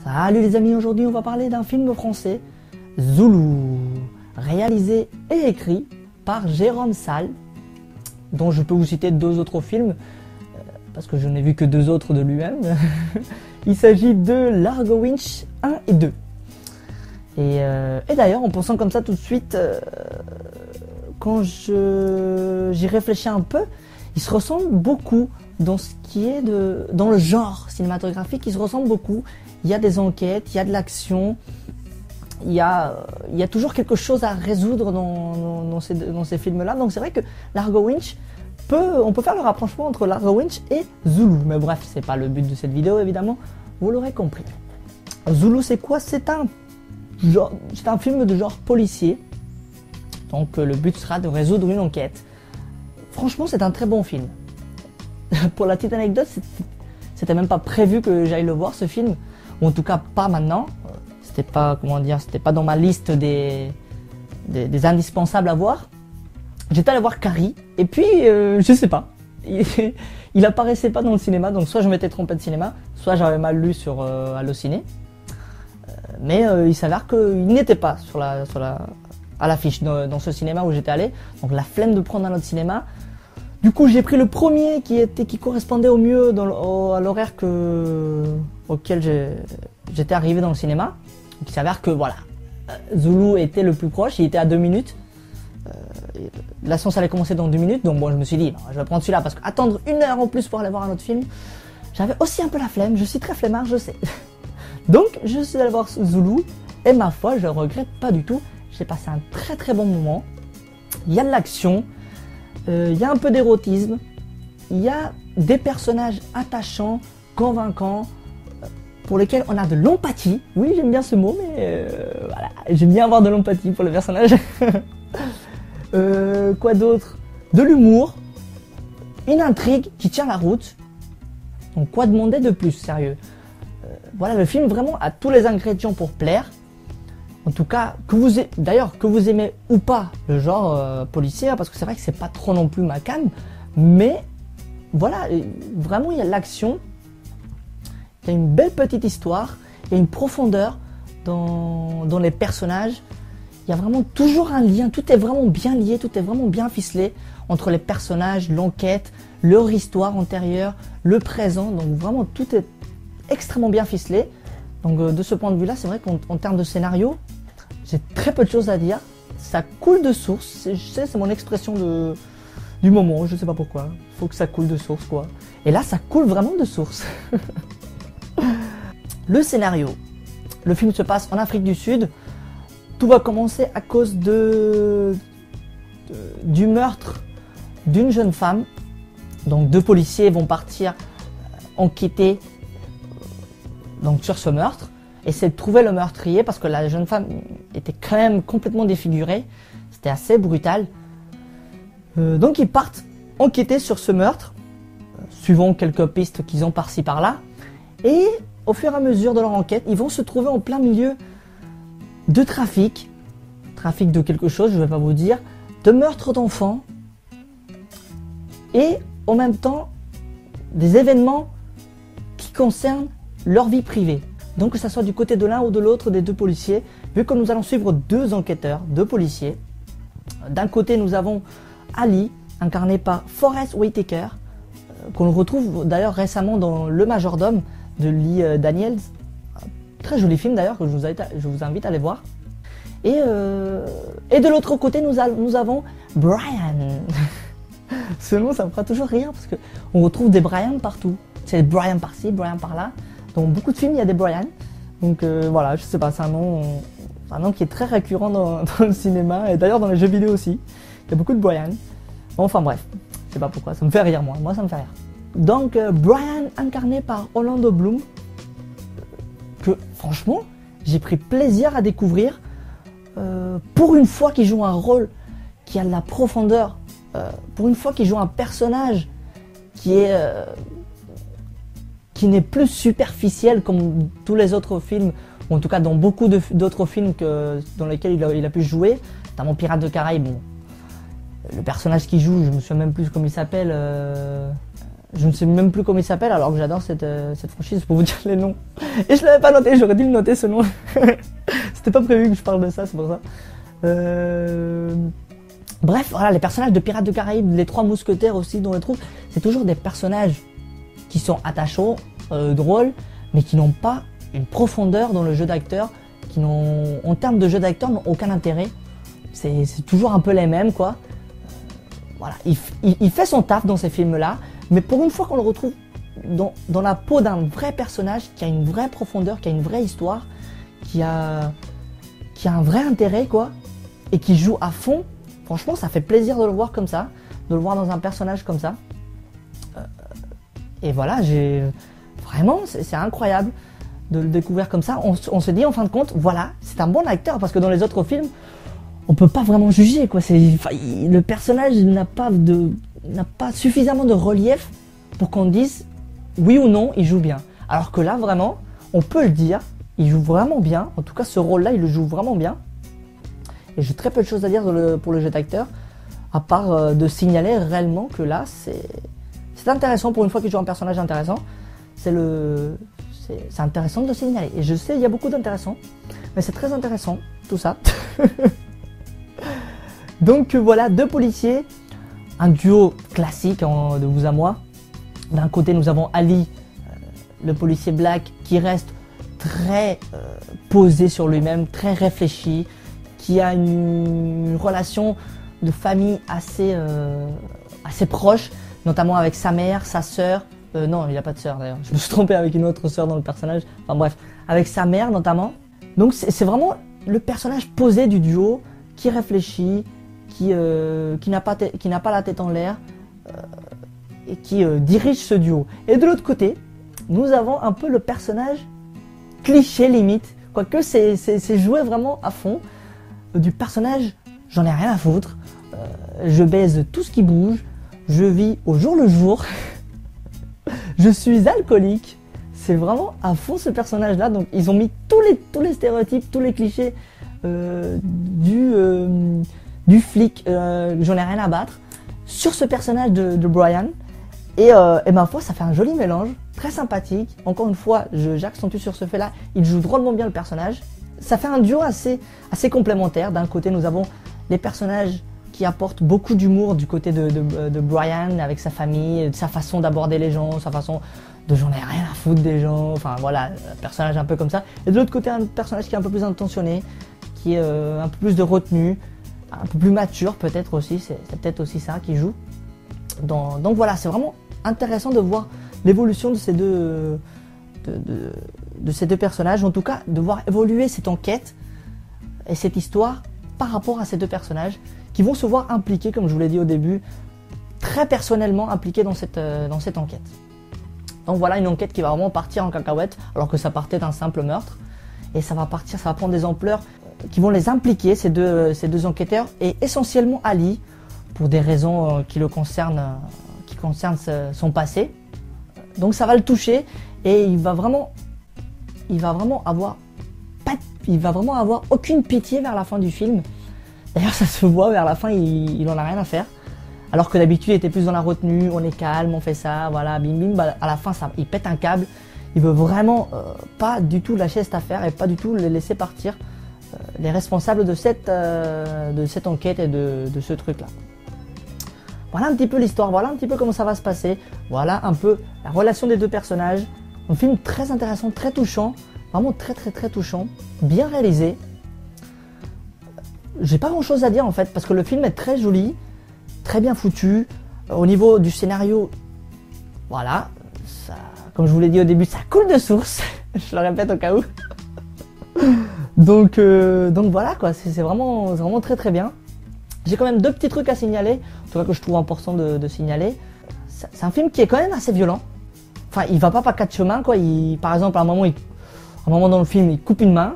Salut les amis, aujourd'hui on va parler d'un film français, Zoulou, réalisé et écrit par Jérôme Salle, dont je peux vous citer deux autres films, parce que je n'ai vu que deux autres de lui-même. Il s'agit de Largo Winch 1 et 2. Et d'ailleurs, en pensant comme ça tout de suite, quand j'y réfléchis un peu, ils se ressemblent beaucoup dans ce qui est dans le genre cinématographique, ils se ressemblent beaucoup. Il y a des enquêtes, il y a de l'action, il y a toujours quelque chose à résoudre dans ces films-là. Donc c'est vrai que Largo Winch, on peut faire le rapprochement entre Largo Winch et Zoulou. Mais bref, c'est pas le but de cette vidéo évidemment, vous l'aurez compris. Zoulou c'est quoi? C'est un film de genre policier. Donc le but sera de résoudre une enquête. Franchement c'est un très bon film. Pour la petite anecdote, c'était même pas prévu que j'aille le voir ce film. Ou en tout cas pas maintenant. C'était pas, c'était pas dans ma liste des indispensables à voir. J'étais allé voir Carrie et puis je sais pas, il apparaissait pas dans le cinéma, donc soit je m'étais trompé de cinéma, soit j'avais mal lu sur Allociné. Mais il s'avère qu'il n'était pas à l'affiche dans ce cinéma où j'étais allé, donc la flemme de prendre un autre cinéma. Du coup j'ai pris le premier qui correspondait au mieux à l'horaire auquel j'étais arrivé dans le cinéma. Donc il s'avère que voilà, Zoulou était le plus proche, il était à 2 minutes. La séance allait commencer dans 2 minutes, donc bon je me suis dit, non, je vais prendre celui-là parce qu'attendre 1 heure en plus pour aller voir un autre film, j'avais aussi un peu la flemme, je suis très flemmard, je sais. Donc je suis allé voir Zoulou et ma foi, je ne regrette pas du tout, j'ai passé un très très bon moment. Il y a de l'action, il y a un peu d'érotisme, il y a des personnages attachants, convaincants, pour lesquels on a de l'empathie. Oui, j'aime bien ce mot, mais voilà, j'aime bien avoir de l'empathie pour les personnages. Quoi d'autre? De l'humour, une intrigue qui tient la route. Donc quoi demander de plus, sérieux? Voilà, le film vraiment a tous les ingrédients pour plaire. En tout cas, que vous aimez ou pas le genre policier, parce que c'est vrai que c'est pas trop non plus ma came, mais voilà, vraiment il y a de l'action, il y a une belle petite histoire, il y a une profondeur dans les personnages. Il y a vraiment toujours un lien, tout est vraiment bien lié, tout est vraiment bien ficelé entre les personnages, l'enquête, leur histoire antérieure, le présent. Donc vraiment tout est extrêmement bien ficelé. Donc de ce point de vue-là, c'est vrai qu'en termes de scénario, j'ai très peu de choses à dire. Ça coule de source, je sais, c'est mon expression du moment, je sais pas pourquoi. Il faut que ça coule de source quoi. Et là, ça coule vraiment de source. Le scénario. Le film se passe en Afrique du Sud. Tout va commencer à cause du meurtre d'une jeune femme. Donc 2 policiers vont partir enquêter sur ce meurtre. Essayer de trouver le meurtrier parce que la jeune femme était quand même complètement défigurée. C'était assez brutal. Donc ils partent enquêter sur ce meurtre, suivant quelques pistes qu'ils ont par-ci par-là. Et au fur et à mesure de leur enquête, ils vont se trouver en plein milieu de trafic de quelque chose, je ne vais pas vous dire, de meurtre d'enfants, et en même temps des événements qui concernent leur vie privée. Donc que ce soit du côté de l'un ou de l'autre des 2 policiers, vu que nous allons suivre 2 enquêteurs, 2 policiers. D'un côté nous avons Ali, incarné par Forest Whitaker, qu'on retrouve d'ailleurs récemment dans Le Majordome de Lee Daniels. Très joli film d'ailleurs que je vous invite à aller voir. Et de l'autre côté nous avons Brian. Ce nom ça me fera toujours rire parce qu'on retrouve des Brian partout. C'est Brian par-ci, Brian par-là. Dans beaucoup de films il y a des Brian. Donc voilà, je sais pas, c'est un nom qui est très récurrent dans le cinéma et d'ailleurs dans les jeux vidéo aussi. Il y a beaucoup de Brian. Enfin bref, je sais pas pourquoi, ça me fait rire moi ça me fait rire. Donc Brian incarné par Orlando Bloom, que franchement j'ai pris plaisir à découvrir. Pour une fois qu'il joue un rôle qui a de la profondeur, pour une fois qu'il joue un personnage qui n'est plus superficiel comme tous les autres films, ou en tout cas dans beaucoup d'autres films dans lesquels il a pu jouer, notamment Pirates de Caraïbes. Bon, le personnage qu'il joue, je me souviens même plus comment il s'appelle, Je ne sais même plus comment il s'appelle alors que j'adore cette franchise pour vous dire les noms. Et je l'avais pas noté, j'aurais dû le noter ce nom. C'était pas prévu que je parle de ça, c'est pour ça. Bref, voilà, les personnages de Pirates des Caraïbes, les trois mousquetaires aussi dont on les trouve, c'est toujours des personnages qui sont attachants, drôles, mais qui n'ont pas une profondeur dans le jeu d'acteur, qui n'ont, en termes de jeu d'acteur, n'ont aucun intérêt. C'est toujours un peu les mêmes, quoi. Voilà, il fait son taf dans ces films-là, mais pour une fois qu'on le retrouve dans la peau d'un vrai personnage qui a une vraie profondeur, qui a une vraie histoire, qui a un vrai intérêt, quoi, et qui joue à fond, franchement, ça fait plaisir de le voir comme ça, de le voir dans un personnage comme ça. Et voilà, vraiment, c'est incroyable de le découvrir comme ça. On se dit en fin de compte, voilà, c'est un bon acteur, parce que dans les autres films, on peut pas vraiment juger, quoi. Le personnage n'a pas suffisamment de relief pour qu'on dise oui ou non, il joue bien. Alors que là, vraiment, on peut le dire, il joue vraiment bien. En tout cas, ce rôle-là, il le joue vraiment bien. Et j'ai très peu de choses à dire pour le jeu d'acteur, à part de signaler réellement que là, c'est intéressant pour une fois qu'il joue un personnage intéressant. C'est intéressant de le signaler. Et je sais, il y a beaucoup d'intéressants, mais c'est très intéressant, tout ça. Donc voilà, deux policiers, un duo classique de vous à moi. D'un côté, nous avons Ali, le policier black, qui reste très posé sur lui-même, très réfléchi, qui a une relation de famille assez proche, notamment avec sa mère, sa sœur. Non, il n'a pas de sœur d'ailleurs, je me suis trompé avec une autre sœur dans le personnage. Enfin bref, avec sa mère notamment. Donc c'est vraiment le personnage posé du duo, qui réfléchit, qui n'a pas la tête en l'air, et qui dirige ce duo. Et de l'autre côté, nous avons un peu le personnage cliché limite, quoique c'est joué vraiment à fond, du personnage j'en ai rien à foutre, je baise tout ce qui bouge, je vis au jour le jour, je suis alcoolique. C'est vraiment à fond ce personnage là. Donc ils ont mis tous les stéréotypes, tous les clichés du flic, j'en ai rien à battre, sur ce personnage de Brian. Et ma foi, ça fait un joli mélange, très sympathique. Encore une fois, j'accentue sur ce fait-là, il joue drôlement bien le personnage. Ça fait un duo assez complémentaire. D'un côté, nous avons les personnages qui apportent beaucoup d'humour du côté de Brian, avec sa famille, sa façon d'aborder les gens, sa façon de j'en ai rien à foutre des gens, enfin voilà, un personnage un peu comme ça. Et de l'autre côté, un personnage qui est un peu plus intentionné, qui est un peu plus de retenue, un peu plus mature peut-être aussi, c'est peut-être aussi ça qui joue. Donc voilà, c'est vraiment intéressant de voir l'évolution de ces deux personnages, en tout cas de voir évoluer cette enquête et cette histoire par rapport à ces deux personnages qui vont se voir impliqués, comme je vous l'ai dit au début, très personnellement impliqués dans cette enquête. Donc voilà une enquête qui va vraiment partir en cacahuète alors que ça partait d'un simple meurtre, et ça va prendre des ampleurs qui vont les impliquer, ces deux enquêteurs, et essentiellement Ali, pour des raisons qui concernent son passé. Donc ça va le toucher et il va vraiment avoir aucune pitié vers la fin du film. D'ailleurs ça se voit vers la fin, il en a rien à faire. Alors que d'habitude il était plus dans la retenue, on est calme, on fait ça, voilà, bim bim. Bah, à la fin il pète un câble. Il veut vraiment pas du tout lâcher cette affaire et pas du tout les laisser partir les responsables de cette enquête et de ce truc là. Voilà un petit peu l'histoire, voilà un petit peu comment ça va se passer, voilà un peu la relation des deux personnages. Un film très intéressant, très touchant, vraiment très touchant, bien réalisé. J'ai pas grand chose à dire en fait, parce que le film est très joli, très bien foutu. Au niveau du scénario, voilà, ça, comme je vous l'ai dit au début, ça coule de source, je le répète au cas où. Donc voilà quoi, c'est vraiment très bien. J'ai quand même deux petits trucs à signaler, en tout cas que je trouve important de signaler. C'est un film qui est quand même assez violent. Enfin, il va pas par quatre chemins quoi. Par exemple, à un moment dans le film, il coupe une main.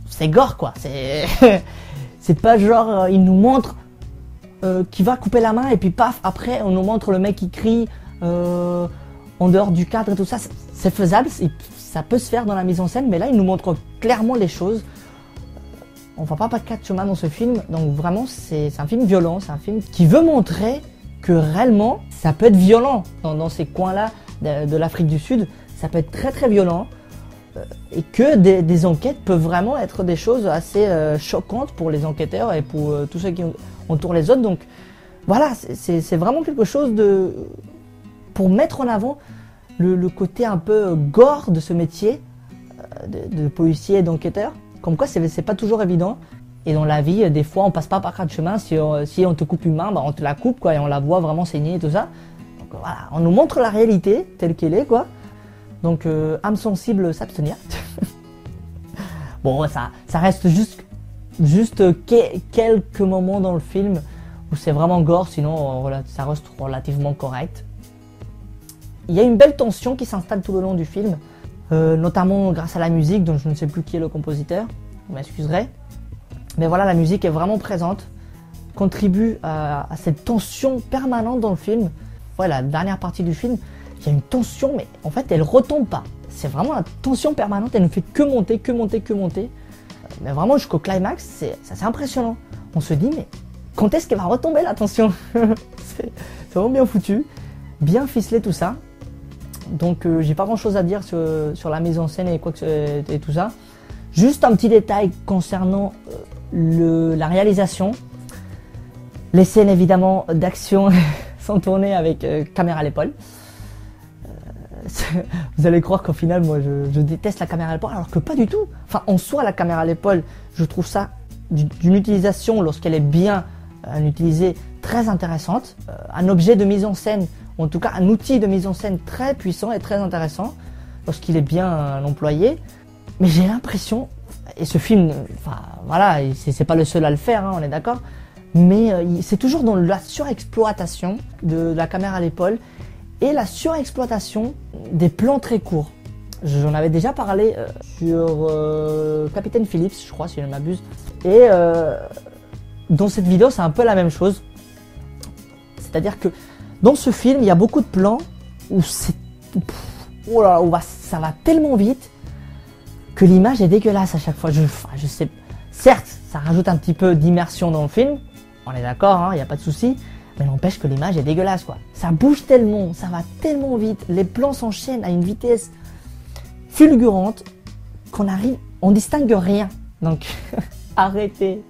C'est gore quoi. C'est pas genre il nous montre qu'il va couper la main et puis paf, après on nous montre le mec qui crie en dehors du cadre et tout ça. C'est faisable, ça peut se faire dans la mise en scène, mais là il nous montre clairement les choses. On va pas quatre chemins dans ce film, donc vraiment c'est un film violent, c'est un film qui veut montrer que réellement ça peut être violent dans ces coins-là de l'Afrique du Sud. Ça peut être très très violent. Et que des enquêtes peuvent vraiment être des choses assez choquantes pour les enquêteurs et pour tous ceux qui entourent les autres. Donc voilà, c'est vraiment quelque chose pour mettre en avant le côté un peu gore de ce métier de policier et d'enquêteur. Comme quoi c'est pas toujours évident. Et dans la vie, des fois on passe pas par quatre chemins. Si on te coupe une main, bah, on te la coupe quoi, et on la voit vraiment saigner et tout ça. Donc voilà, on nous montre la réalité telle qu'elle est quoi. Donc, âme sensible, s'abstenir. Bon, ça reste juste quelques moments dans le film où c'est vraiment gore, sinon ça reste relativement correct. Il y a une belle tension qui s'installe tout le long du film, notamment grâce à la musique, dont je ne sais plus qui est le compositeur, vous m'excuserez. Mais voilà, la musique est vraiment présente, contribue à cette tension permanente dans le film. Voilà, la dernière partie du film, il y a une tension, mais en fait, elle retombe pas. C'est vraiment la tension permanente, elle ne fait que monter, que monter, que monter. Mais vraiment, jusqu'au climax, c'est impressionnant. On se dit, mais quand est-ce qu'elle va retomber la tension? C'est vraiment bien foutu, bien ficelé tout ça. Donc, j'ai pas grand-chose à dire sur la mise en scène et tout ça. Juste un petit détail concernant la réalisation. Les scènes, évidemment, d'action sont tournées avec caméra à l'épaule. Vous allez croire qu'au final, moi, je déteste la caméra à l'épaule, alors que pas du tout. Enfin, en soi, la caméra à l'épaule, je trouve ça d'une utilisation, lorsqu'elle est bien utilisée, très intéressante. Un objet de mise en scène, ou en tout cas un outil de mise en scène très puissant et très intéressant, lorsqu'il est bien employé. Mais j'ai l'impression, et ce film, enfin voilà, c'est pas le seul à le faire, hein, on est d'accord, mais c'est toujours dans la surexploitation de la caméra à l'épaule, et la surexploitation des plans très courts. J'en avais déjà parlé sur Capitaine Phillips, je crois, si je ne m'abuse. Et dans cette vidéo, c'est un peu la même chose. C'est-à-dire que dans ce film, il y a beaucoup de plans où oh là, ça va tellement vite que l'image est dégueulasse à chaque fois. Je sais, certes, ça rajoute un petit peu d'immersion dans le film. On est d'accord, il n'y a pas de souci. Mais n'empêche que l'image est dégueulasse quoi. Ça bouge tellement, ça va tellement vite, les plans s'enchaînent à une vitesse fulgurante on distingue rien. Donc arrêtez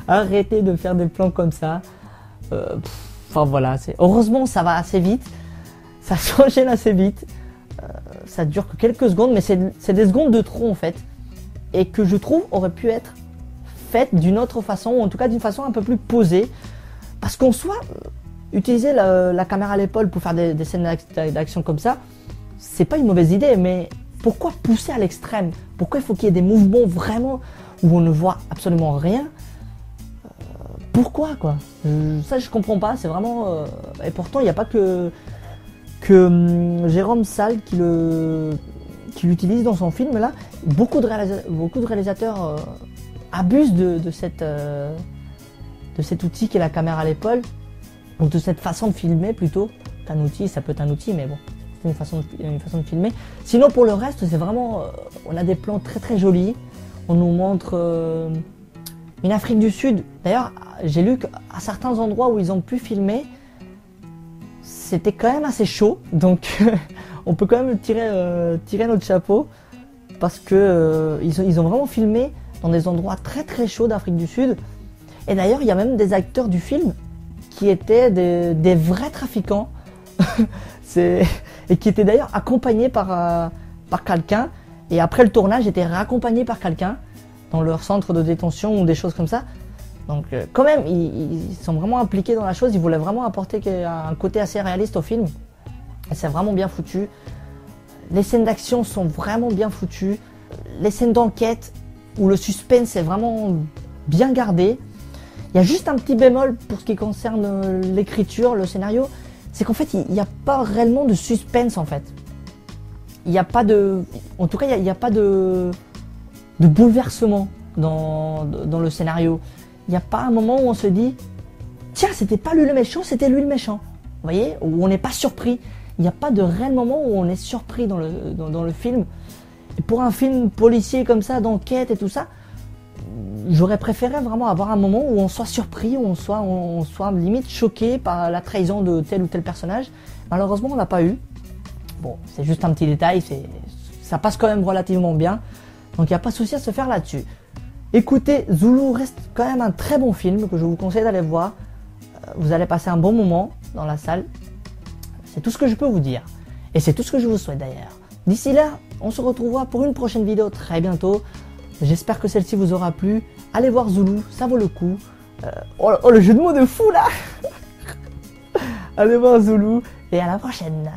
de faire des plans comme ça. Enfin voilà, heureusement ça va assez vite, ça s'enchaîne assez vite. Ça dure que quelques secondes, mais c'est des secondes de trop en fait. Et que je trouve aurait pu être faite d'une autre façon, ou en tout cas d'une façon un peu plus posée. Parce qu'en soi, utiliser la caméra à l'épaule pour faire des scènes d'action comme ça, c'est pas une mauvaise idée, mais pourquoi pousser à l'extrême? Pourquoi il faut qu'il y ait des mouvements vraiment où on ne voit absolument rien? Pourquoi quoi? Ça je comprends pas, c'est vraiment... et pourtant il n'y a pas que Jérôme Salle qui l'utilise dans son film là. Beaucoup de réalisateurs abusent de cet outil qui est la caméra à l'épaule, ou de cette façon de filmer plutôt. Un outil, ça peut être un outil, mais bon, c'est une façon de filmer. Sinon pour le reste, c'est vraiment, on a des plans très très jolis. On nous montre une Afrique du Sud. D'ailleurs, j'ai lu qu'à certains endroits où ils ont pu filmer, c'était quand même assez chaud. Donc on peut quand même tirer notre chapeau, parce que ils ont vraiment filmé dans des endroits très très chauds d'Afrique du Sud. Et d'ailleurs, il y a même des acteurs du film qui étaient des vrais trafiquants et qui étaient d'ailleurs accompagnés par quelqu'un, et après le tournage étaient raccompagnés par quelqu'un dans leur centre de détention ou des choses comme ça. Donc quand même, ils sont vraiment impliqués dans la chose, ils voulaient vraiment apporter un côté assez réaliste au film. Et c'est vraiment bien foutu. Les scènes d'action sont vraiment bien foutues. Les scènes d'enquête où le suspense est vraiment bien gardé. Il y a juste un petit bémol pour ce qui concerne l'écriture, le scénario, c'est qu'en fait, il n'y a pas réellement de suspense en fait. Il n'y a pas de... En tout cas, il n'y a pas de bouleversement dans le scénario. Il n'y a pas un moment où on se dit « Tiens, c'était pas lui le méchant, c'était lui le méchant ». Vous voyez, où on n'est pas surpris. Il n'y a pas de réel moment où on est surpris dans le film. Et pour un film policier comme ça, d'enquête et tout ça, j'aurais préféré vraiment avoir un moment où on soit surpris, où on soit limite choqué par la trahison de tel ou tel personnage. Malheureusement, on l'a pas eu. Bon, c'est juste un petit détail, ça passe quand même relativement bien. Donc il n'y a pas de souci à se faire là-dessus. Écoutez, Zulu reste quand même un très bon film que je vous conseille d'aller voir. Vous allez passer un bon moment dans la salle. C'est tout ce que je peux vous dire. Et c'est tout ce que je vous souhaite d'ailleurs. D'ici là, on se retrouvera pour une prochaine vidéo très bientôt. J'espère que celle-ci vous aura plu. Allez voir Zulu, ça vaut le coup. Oh, le jeu de mots de fou là. Allez voir Zulu et à la prochaine.